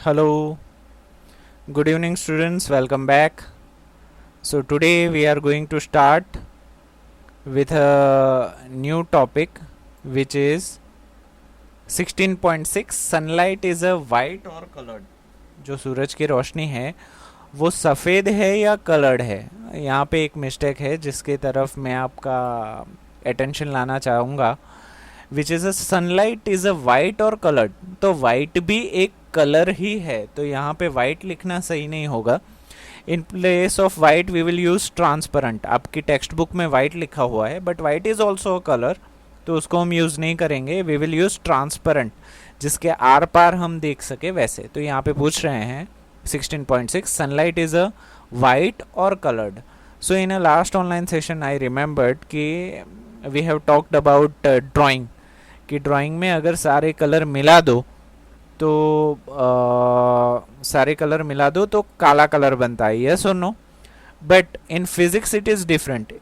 Hello, good evening, students. Welcome back. So, today we are going to start with a new topic which is 16.6 Sunlight is a white or colored. जो सूरज की रोशनी है वो सफ़ेद है या coloured है. यहाँ पे एक मिस्टेक है जिसकी तरफ मैं आपका अटेंशन लाना चाहूँगा. Which is a sunlight is a white और कलर्ड. तो वाइट भी एक कलर ही है, तो यहाँ पे वाइट लिखना सही नहीं होगा. In place of white we will use transparent. आपकी टेक्स्ट बुक में वाइट लिखा हुआ है but white is also a colour, तो उसको हम यूज़ नहीं करेंगे. वी विल यूज़ ट्रांसपेरेंट, जिसके आर पार हम देख सके वैसे. तो यहाँ पे पूछ रहे हैं 16.6 सनलाइट इज़ अ वाइट और coloured. So in a last online session I remembered कि we have talked about drawing, कि ड्राइंग में अगर सारे कलर मिला दो तो सारे कलर मिला दो तो काला कलर बनता है. यस और no. But in physics it is different.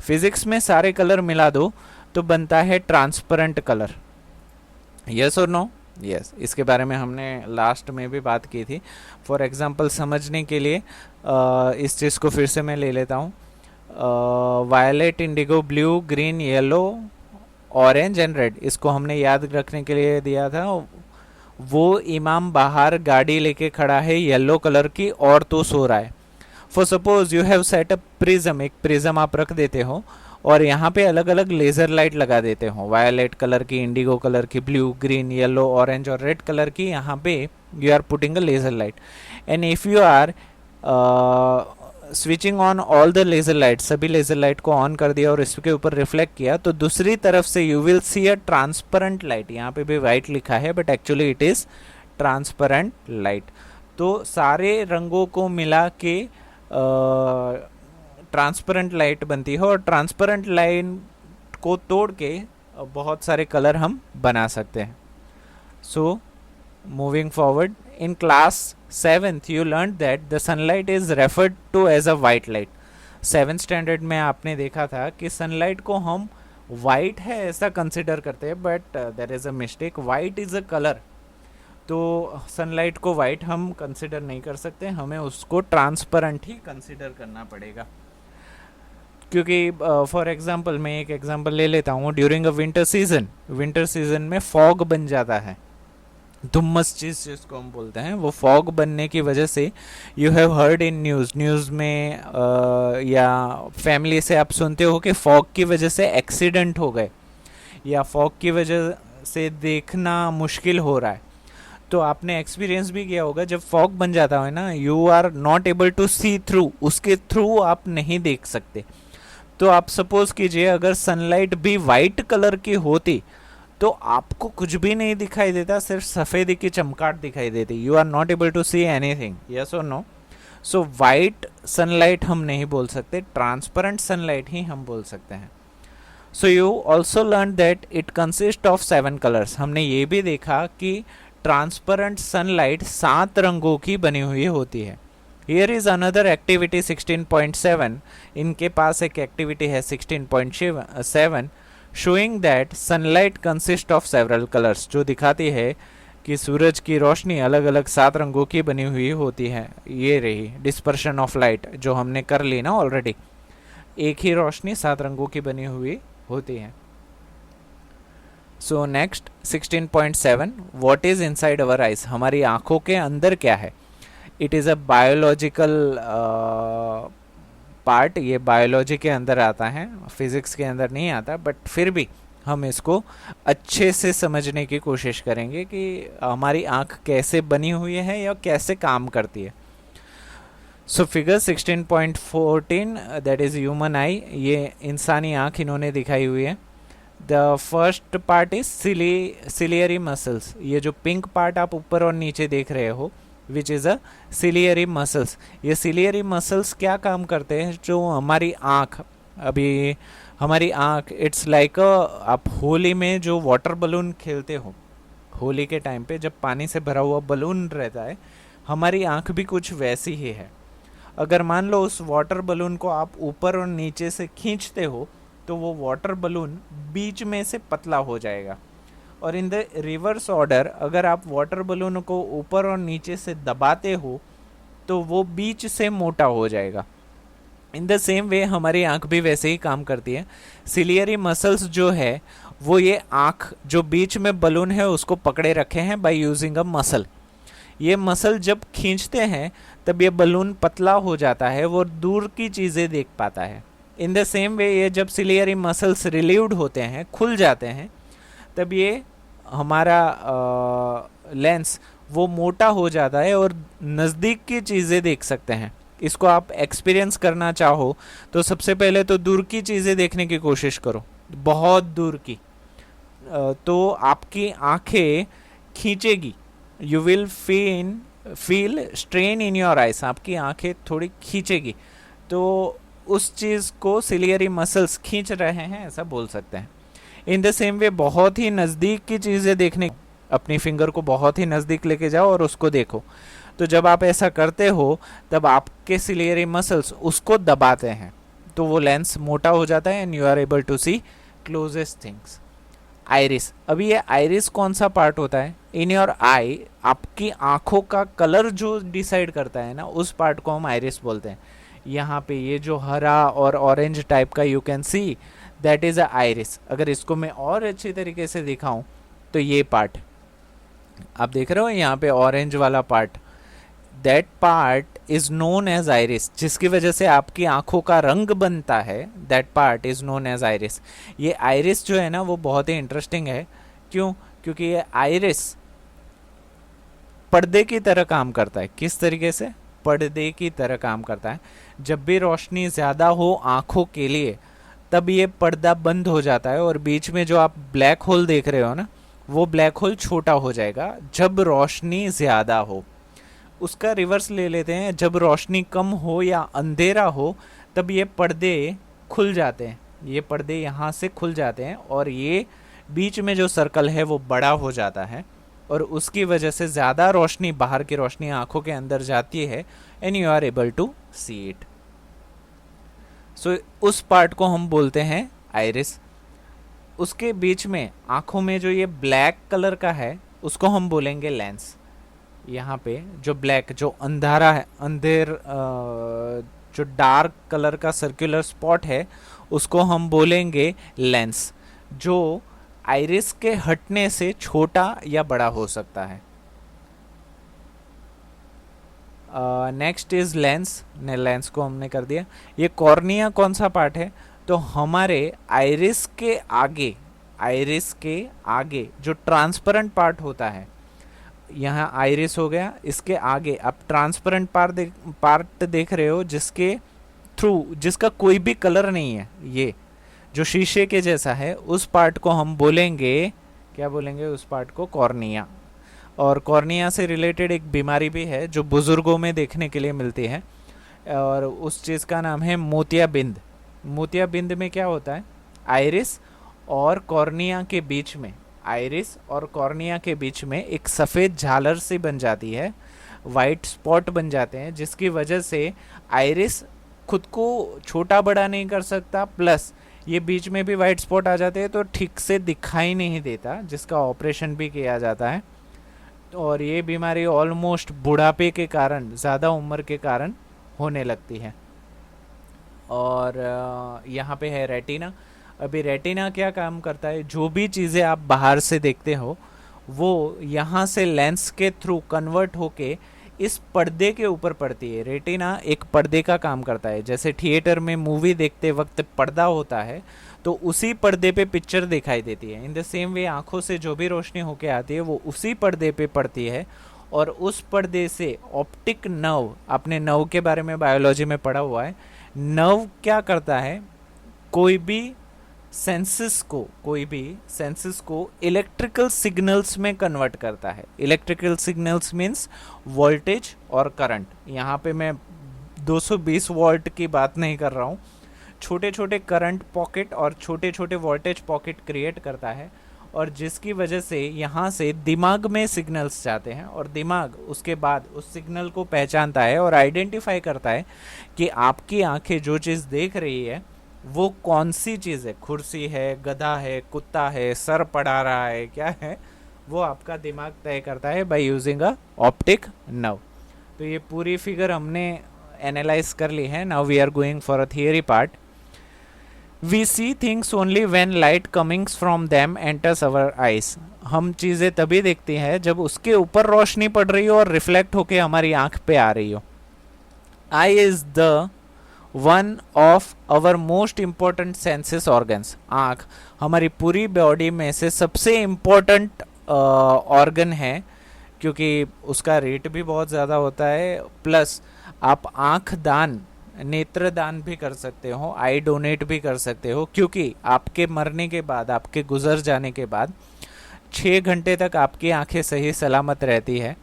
Physics में सारे कलर मिला दो तो बनता है ट्रांसपेरेंट कलर. यस और नो. यस, इसके बारे में हमने लास्ट में भी बात की थी. फॉर एग्जांपल समझने के लिए इस चीज़ को फिर से मैं ले लेता हूँ. Violet, indigo, blue, green, yellow, orange and red, इसको हमने याद रखने के लिए दिया था. वो इमाम बाहर गाड़ी लेके खड़ा है येलो कलर की और तो सो रहा है. For suppose you have set a prism, एक प्रिज्म आप रख देते हो और यहाँ पे अलग अलग लेज़र लाइट लगा देते हो. वायलेट कलर की, इंडिगो कलर की, ब्लू, ग्रीन, येलो, ऑरेंज और रेड कलर की. यहाँ पे you are putting a laser light and if you are switching on all the laser light, सभी लेज़र लाइट को ऑन कर दिया और इसके ऊपर रिफ्लेक्ट किया, तो दूसरी तरफ से you will see a transparent light. यहाँ पे भी वाइट लिखा है but actually it is transparent light. तो सारे रंगों को मिला के ट्रांसपेरेंट लाइट बनती है और ट्रांसपेरेंट लाइन को तोड़ के बहुत सारे कलर हम बना सकते हैं. सो moving forward, in class 7th you learned that the sunlight is referred to as a white light. 7th standard में आपने देखा था कि सनलाइट को हम वाइट है ऐसा कंसिडर करते हैं, but there is a mistake. White is a colour, तो सनलाइट को वाइट हम कंसिडर नहीं कर सकते, हमें उसको ट्रांसपेरेंट ही कंसिडर करना पड़ेगा. क्योंकि फॉर एग्जांपल मैं एक एग्जांपल ले लेता हूँ. ड्यूरिंग अ विंटर सीजन में फॉग बन जाता है. धुम्मस चीज़ जिसको हम बोलते हैं, वो फॉग बनने की वजह से you have heard in news में या फैमिली से आप सुनते हो कि फॉग की वजह से एक्सीडेंट हो गए या फॉग की वजह से देखना मुश्किल हो रहा है. तो आपने एक्सपीरियंस भी किया होगा, जब फॉग बन जाता है ना, you are not able to see through, उसके थ्रू आप नहीं देख सकते. तो आप सपोज कीजिए अगर सनलाइट भी वाइट कलर की होती तो आपको कुछ भी नहीं दिखाई देता, सिर्फ सफ़ेद की चमकाट दिखाई देती. You are not able to see anything. Yes और नो. सो वाइट सनलाइट हम नहीं बोल सकते, ट्रांसपेरेंट सनलाइट ही हम बोल सकते हैं. So you also learn that it consist of 7 colours. हमने ये भी देखा कि ट्रांसपेरेंट सनलाइट 7 रंगों की बनी हुई होती है. Here is another activity 16.7. इनके पास एक एक्टिविटी है 16.7 showing that sunlight consist of several colours, जो दिखाती है कि सूरज की रोशनी अलग अलग 7 रंगों की बनी हुई होती है. ये रही डिस्पर्शन ऑफ लाइट जो हमने कर ली ना ऑलरेडी. एक ही रोशनी 7 रंगों की बनी हुई होती है. So next 16.7 what is inside our eyes. हमारी आंखों के अंदर क्या है. It is a biological part. ये बायोलॉजी के अंदर आता है, फिज़िक्स के अंदर नहीं आता, बट फिर भी हम इसको अच्छे से समझने की कोशिश करेंगे कि हमारी आँख कैसे बनी हुई है या कैसे काम करती है. So figure 16.14 that is human आई. ये इंसानी आँख इन्होंने दिखाई हुई है. The first part is ciliary muscles. ये जो पिंक पार्ट आप ऊपर और नीचे देख रहे हो which is a ciliary muscles. ये सिलियरी मसल्स क्या काम करते हैं, जो हमारी आँख, अभी हमारी आँख इट्स लाइक आप होली में जो वाटर बलून खेलते हो, होली के टाइम पे जब पानी से भरा हुआ बलून रहता है, हमारी आँख भी कुछ वैसी ही है. अगर मान लो उस वाटर बलून को आप ऊपर और नीचे से खींचते हो तो वो वाटर बलून बीच में से पतला हो जाएगा और इन द रिवर्स ऑर्डर अगर आप वाटर बलून को ऊपर और नीचे से दबाते हो तो वो बीच से मोटा हो जाएगा। इन द सेम वे हमारी आंख भी वैसे ही काम करती है। सिलियरी मसल्स जो है वो ये आंख जो बीच में बलून है उसको पकड़े रखे हैं बाय यूजिंग अ मसल। ये मसल जब खींचते हैं तब ये बलून पतला हो जाता है, वो दूर की चीज़ें देख पाता है। इन द सेम वे ये जब सिलियरी मसल्स रिलीव्ड होते हैं, खुल जाते हैं, तब ये हमारा लेंस वो मोटा हो जाता है और नज़दीक की चीज़ें देख सकते हैं। इसको आप एक्सपीरियंस करना चाहो तो सबसे पहले तो दूर की चीज़ें देखने की कोशिश करो, बहुत दूर की, तो आपकी आंखें खींचेगी। You will feel strain in your eyes, आपकी आंखें थोड़ी खींचेगी, तो उस चीज़ को सिलियरी मसल्स खींच रहे हैं ऐसा बोल सकते हैं। इन द सेम वे बहुत ही नज़दीक की चीज़ें देखने, अपनी फिंगर को बहुत ही नज़दीक लेके जाओ और उसको देखो, तो जब आप ऐसा करते हो तब आपके सिलियरी मसल्स उसको दबाते हैं तो वो लेंस मोटा हो जाता है and you are able to see closest things. Iris, अभी ये आइरिस कौन सा पार्ट होता है इन योर आई, आपकी आंखों का कलर जो डिसाइड करता है ना, उस पार्ट को हम आइरिस बोलते हैं। यहाँ पे ये जो हरा और ऑरेंज टाइप का you can see that is a iris. अगर इसको मैं और अच्छी तरीके से दिखाऊं तो ये पार्ट आप देख रहे हो यहाँ पे ऑरेंज वाला part, that part is known as iris, जिसकी वजह से आपकी आंखों का रंग बनता है, that part is known as iris. ये आइरिस जो है ना वो बहुत ही इंटरेस्टिंग है। क्यों? क्योंकि ये आइरिस पर्दे की तरह काम करता है। किस तरीके से? पर्दे की तरह काम करता है। जब भी रोशनी ज़्यादा हो आंखों के लिए तब ये पर्दा बंद हो जाता है और बीच में जो आप ब्लैक होल देख रहे हो ना, वो ब्लैक होल छोटा हो जाएगा जब रोशनी ज़्यादा हो। उसका रिवर्स ले लेते हैं, जब रोशनी कम हो या अंधेरा हो तब ये पर्दे खुल जाते हैं, ये पर्दे यहाँ से खुल जाते हैं और ये बीच में जो सर्कल है वो बड़ा हो जाता है और उसकी वजह से ज़्यादा रोशनी, बाहर की रोशनी आंखों के अंदर जाती है and you are able to see it. सो उस पार्ट को हम बोलते हैं आइरिस। उसके बीच में आंखों में जो ये ब्लैक कलर का है उसको हम बोलेंगे लेंस। यहाँ पे जो ब्लैक, जो अंधारा है, जो डार्क कलर का सर्कुलर स्पॉट है उसको हम बोलेंगे लेंस, जो आइरिस के हटने से छोटा या बड़ा हो सकता है। नेक्स्ट इज लेंस, ने लेंस को हमने कर दिया। ये कॉर्निया कौन सा पार्ट है? तो हमारे आइरिस के आगे, आइरिस के आगे जो ट्रांसपेरेंट पार्ट होता है, यहाँ आइरिस हो गया, इसके आगे आप ट्रांसपेरेंट पार्ट देख रहे हो जिसके थ्रू, जिसका कोई भी कलर नहीं है, ये जो शीशे के जैसा है, उस पार्ट को हम बोलेंगे, क्या बोलेंगे उस पार्ट को? कॉर्निया। और कॉर्निया से रिलेटेड एक बीमारी भी है जो बुजुर्गों में देखने के लिए मिलती है और उस चीज़ का नाम है मोतियाबिंद। मोतियाबिंद में क्या होता है? आइरिस और कॉर्निया के बीच में, आइरिस और कॉर्निया के बीच में एक सफ़ेद झालर सी बन जाती है, वाइट स्पॉट बन जाते हैं, जिसकी वजह से आइरिस खुद को छोटा बड़ा नहीं कर सकता, प्लस ये बीच में भी वाइट स्पॉट आ जाते हैं तो ठीक से दिखाई नहीं देता, जिसका ऑपरेशन भी किया जाता है। और ये बीमारी ऑलमोस्ट बुढ़ापे के कारण, ज़्यादा उम्र के कारण होने लगती है। और यहाँ पे है रेटिना। अभी रेटिना क्या काम करता है? जो भी चीज़ें आप बाहर से देखते हो वो यहाँ से लेंस के थ्रू कन्वर्ट होके इस पर्दे के ऊपर पड़ती है। रेटिना एक पर्दे का काम करता है। जैसे थिएटर में मूवी देखते वक्त पर्दा होता है तो उसी पर्दे पे पिक्चर दिखाई देती है। इन द सेम वे आँखों से जो भी रोशनी होके आती है वो उसी पर्दे पे पड़ती है और उस पर्दे से ऑप्टिक नर्व, आपने नर्व के बारे में बायोलॉजी में पढ़ा हुआ है, नर्व क्या करता है? कोई भी सेंसेस को इलेक्ट्रिकल सिग्नल्स में कन्वर्ट करता है। इलेक्ट्रिकल सिग्नल्स मीन्स वोल्टेज और करंट। यहाँ पे मैं 220 वोल्ट की बात नहीं कर रहा हूँ, छोटे छोटे करंट पॉकेट और छोटे छोटे वोल्टेज पॉकेट क्रिएट करता है और जिसकी वजह से यहाँ से दिमाग में सिग्नल्स जाते हैं और दिमाग उसके बाद उस सिग्नल को पहचानता है और आइडेंटिफाई करता है कि आपकी आंखें जो चीज़ देख रही है वो कौन सी चीज़ है, कुर्सी है, गधा है, कुत्ता है, सर पड़ा रहा है, क्या है, वो आपका दिमाग तय करता है by using a optic nerve. तो ये पूरी फिगर हमने एनालाइज कर ली है। Now we are going for a theory part. We see things only when light comings from them enters our eyes. हम चीज़ें तभी देखते हैं जब उसके ऊपर रोशनी पड़ रही हो और रिफ्लेक्ट होके हमारी आंख पे आ रही हो। Eye is the one of our most important senses organs. आँख हमारी पूरी बॉडी में से सबसे इम्पोर्टेंट ऑर्गन है, क्योंकि उसका रेट भी बहुत ज़्यादा होता है। प्लस आप आँख दान, नेत्र दान भी कर सकते हो, आई डोनेट भी कर सकते हो, क्योंकि आपके मरने के बाद, आपके गुजर जाने के बाद 6 घंटे तक आपकी आंखें सही सलामत रहती है।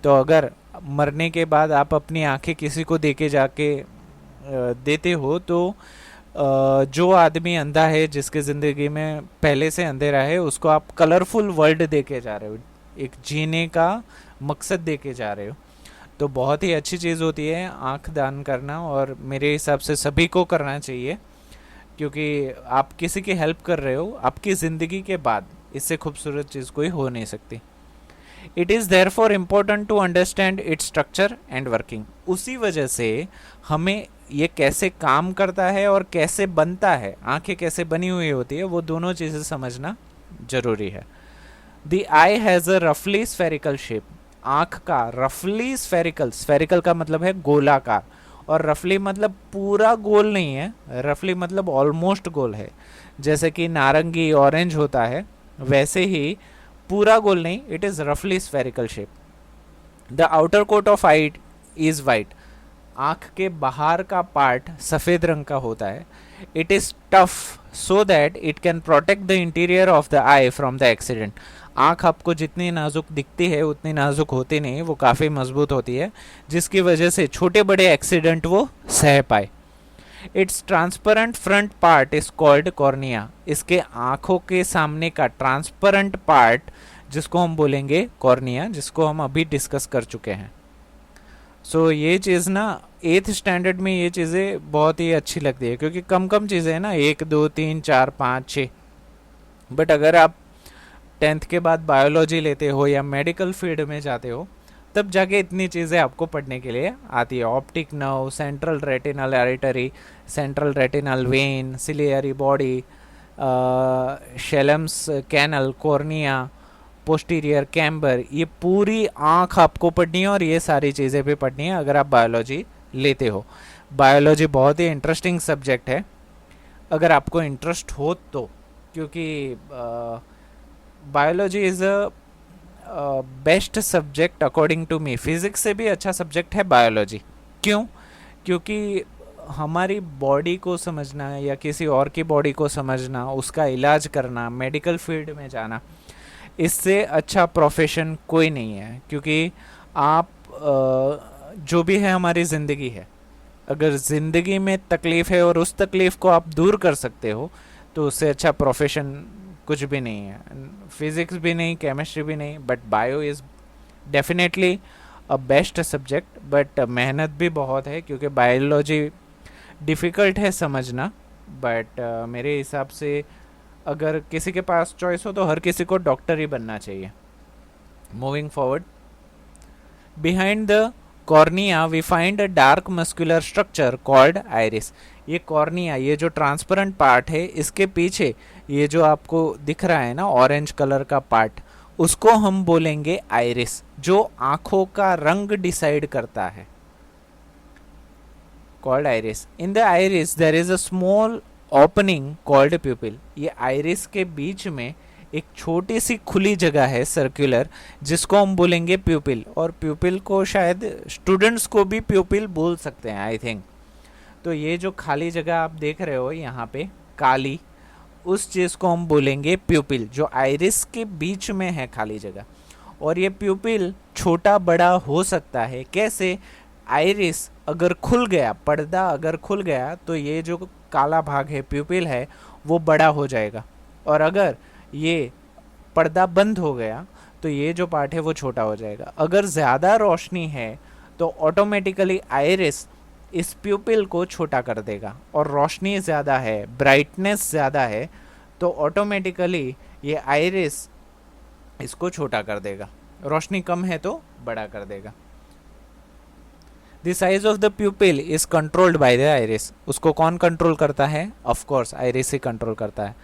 तो अगर मरने के बाद आप अपनी आंखें किसी को देके जाके देते हो, तो जो आदमी अंधा है, जिसके ज़िंदगी में पहले से अंधेरा है, उसको आप कलरफुल वर्ल्ड देके जा रहे हो, एक जीने का मकसद देके जा रहे हो। तो बहुत ही अच्छी चीज़ होती है आँख दान करना, और मेरे हिसाब से सभी को करना चाहिए, क्योंकि आप किसी की हेल्प कर रहे हो आपकी ज़िंदगी के बाद। इससे खूबसूरत चीज़ कोई हो नहीं सकती। It is therefore important to understand its structure and working. उसी वजह से हमें ये कैसे काम करता है और कैसे बनता है, आंखें कैसे बनी हुई होती है, वो दोनों चीज़ें समझना जरूरी है। द आई हैज़ अ रफली स्फेरिकल शेप। आँख का रफली स्फेरिकल, स्फेरिकल का मतलब है गोलाकार, और रफली मतलब पूरा गोल नहीं है, रफली मतलब ऑलमोस्ट गोल है। जैसे कि नारंगी ऑरेंज होता है, वैसे ही पूरा गोल नहीं, इट इज़ रफली spherical shape. The outer coat of eye is white. आँख के बाहर का पार्ट सफ़ेद रंग का होता है। It is tough so that it can protect the interior of the I from the accident. आँख आपको जितनी नाजुक दिखती है उतनी नाजुक होती नहीं, वो काफ़ी मजबूत होती है, जिसकी वजह से छोटे बड़े एक्सीडेंट वो सह पाए। It's transparent front part is called cornea. इसके आँखों के सामने का ट्रांसपेरेंट पार्ट, जिसको हम बोलेंगे कॉर्निया, जिसको हम अभी डिस्कस कर चुके हैं। सो ये चीज़ ना 8th स्टैंडर्ड में ये चीज़ें बहुत ही अच्छी लगती है, क्योंकि कम कम चीज़ें हैं ना, 1 2 3 4 5 6। बट अगर आप 10th के बाद बायोलॉजी लेते हो या मेडिकल फील्ड में जाते हो, तब जाके इतनी चीज़ें आपको पढ़ने के लिए आती है। Optic nerve, central retinal artery, central retinal vein, ciliary body, Schlemm's canal, cornea, posterior chamber, ये पूरी आँख आपको पढ़नी है, और ये सारी चीज़ें भी पढ़नी है अगर आप बायोलॉजी लेते हो। बायोलॉजी बहुत ही इंटरेस्टिंग सब्जेक्ट है अगर आपको इंटरेस्ट हो तो, क्योंकि biology is a best subject according to me. Physics से भी अच्छा सब्जेक्ट है बायोलॉजी। क्यों? क्योंकि हमारी बॉडी को समझना या किसी और की बॉडी को समझना, उसका इलाज करना, मेडिकल फील्ड में जाना, इससे अच्छा प्रोफेशन कोई नहीं है। क्योंकि आप जो भी है हमारी ज़िंदगी है, अगर ज़िंदगी में तकलीफ़ है और उस तकलीफ़ को आप दूर कर सकते हो, तो उससे अच्छा प्रोफेशन कुछ भी नहीं है। फिज़िक्स भी नहीं, केमिस्ट्री भी नहीं, but bio is definitely a best subject. But मेहनत भी बहुत है, क्योंकि बायोलॉजी डिफ़िकल्ट है समझना। बट मेरे हिसाब से अगर किसी के पास चॉइस हो तो हर किसी को डॉक्टर ही बनना चाहिए। Moving forward, behind the cornea we find a dark muscular structure called iris. ये कॉर्निया, ये जो ट्रांसपेरेंट पार्ट है, इसके पीछे ये जो आपको दिख रहा है ना ऑरेंज कलर का पार्ट, उसको हम बोलेंगे आइरिस, जो आंखों का रंग डिसाइड करता है, called iris. In the iris there is a small opening called pupil. ये आइरिस के बीच में एक छोटी सी खुली जगह है सर्कुलर, जिसको हम बोलेंगे प्यूपिल। और प्यूपिल को शायद स्टूडेंट्स को भी प्यूपिल बोल सकते हैं, आई थिंक। तो ये जो खाली जगह आप देख रहे हो यहाँ पे काली, उस चीज़ को हम बोलेंगे प्यूपिल, जो आइरिस के बीच में है खाली जगह। और ये प्यूपिल छोटा बड़ा हो सकता है। कैसे? आइरिस अगर खुल गया, पर्दा अगर खुल गया, तो ये जो काला भाग है, प्यूपिल है, वो बड़ा हो जाएगा। और अगर ये पर्दा बंद हो गया तो ये जो पार्ट है वो छोटा हो जाएगा। अगर ज़्यादा रोशनी है तो ऑटोमेटिकली आइरिस इस प्यूपिल को छोटा कर देगा, और रोशनी ज़्यादा है, ब्राइटनेस ज़्यादा है, तो ऑटोमेटिकली ये आइरिस इसको छोटा कर देगा, रोशनी कम है तो बड़ा कर देगा। The size of the pupil is controlled by the iris. उसको कौन कंट्रोल करता है? ऑफ कोर्स आइरिस ही कंट्रोल करता है।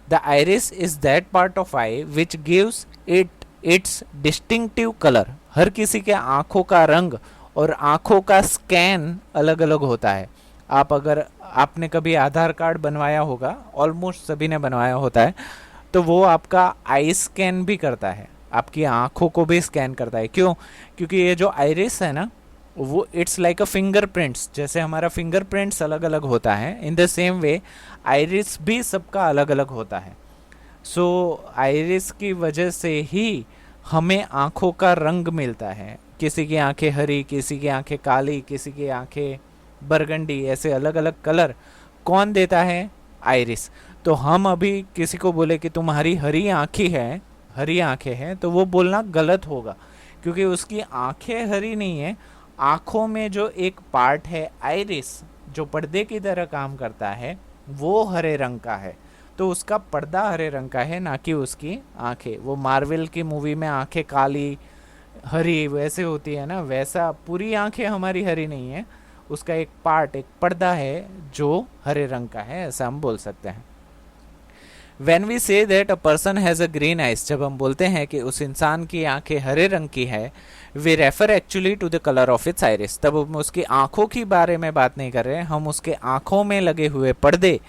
The iris is that part of eye which gives it its distinctive colour. हर किसी के आंखों का रंग और आंखों का स्कैन अलग अलग होता है। अगर आपने कभी आधार कार्ड बनवाया होगा, ऑलमोस्ट सभी ने बनवाया होता है, तो वो आपका आई स्कैन भी करता है, आपकी आंखों को भी स्कैन करता है। क्यों? क्योंकि ये जो आइरिस है ना, वो इट्स लाइक अ फिंगरप्रिंट्स। जैसे हमारा फिंगरप्रिंट्स अलग अलग होता है, in the same way iris भी सबका अलग अलग होता है। सो आइरिस की वजह से ही हमें आंखों का रंग मिलता है। किसी की आंखें हरी, किसी की आंखें काली, किसी की आंखें बरगंडी, ऐसे अलग अलग कलर कौन देता है? आइरिस। तो हम अभी किसी को बोले कि तुम्हारी हरी आंखें हैं, तो वो बोलना गलत होगा, क्योंकि उसकी आंखें हरी नहीं है। आंखों में जो एक पार्ट है आइरिस, जो पर्दे की तरह काम करता है, वो हरे रंग का है, तो उसका पर्दा हरे रंग का है, ना कि उसकी आंखें। वो मार्वल की मूवी में आंखें काली हरी वैसे होती है ना, वैसा पूरी आंखें हमारी हरी नहीं है, उसका एक पार्ट, एक पर्दा है जो हरे रंग का है, ऐसा हम बोल सकते हैं। When we say that a person has a green eyes, जब हम बोलते हैं कि उस इंसान की आंखें हरे रंग की है, we refer actually to the color of its iris। तब हम उसकी आंखों की बारे में बात नहीं कर रहे हैं, हम उसके आंखों में लगे हुए पर्दे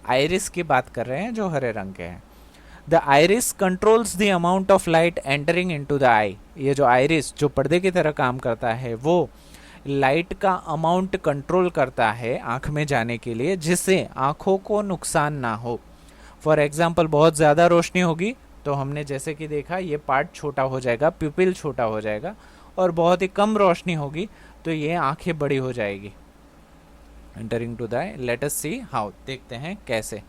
आइरिस की बात कर रहे हैं जो हरे रंग के हैं। The iris controls the amount of light entering into the eye. ये जो आइरिस जो पर्दे की तरह काम करता है, वो लाइट का अमाउंट कंट्रोल करता है आंख में जाने के लिए, जिससे आंखों को नुकसान ना हो। फॉर एग्जाम्पल, बहुत ज़्यादा रोशनी होगी तो हमने जैसे कि देखा, ये पार्ट छोटा हो जाएगा, प्यूपिल छोटा हो जाएगा, और बहुत ही कम रोशनी होगी तो ये आंखें बड़ी हो जाएगी। Entering to the eye, let us see how, देखते हैं कैसे।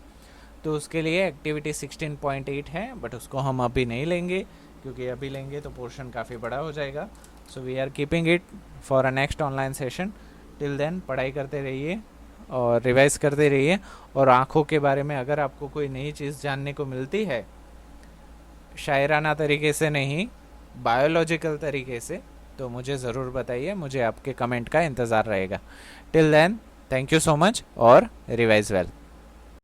तो उसके लिए एक्टिविटी 16.8 है, बट उसको हम अभी नहीं लेंगे, क्योंकि अभी लेंगे तो पोर्शन काफ़ी बड़ा हो जाएगा। So we are keeping it for a next online session. Till then पढ़ाई करते रहिए और रिवाइज करते रहिए, और आँखों के बारे में अगर आपको कोई नई चीज़ जानने को मिलती है, शायराना तरीके से नहीं, बायोलॉजिकल तरीके से, तो मुझे ज़रूर बताइए, मुझे आपके कमेंट का इंतज़ार रहेगा। Till then, thank you so much और रिवाइज वेल।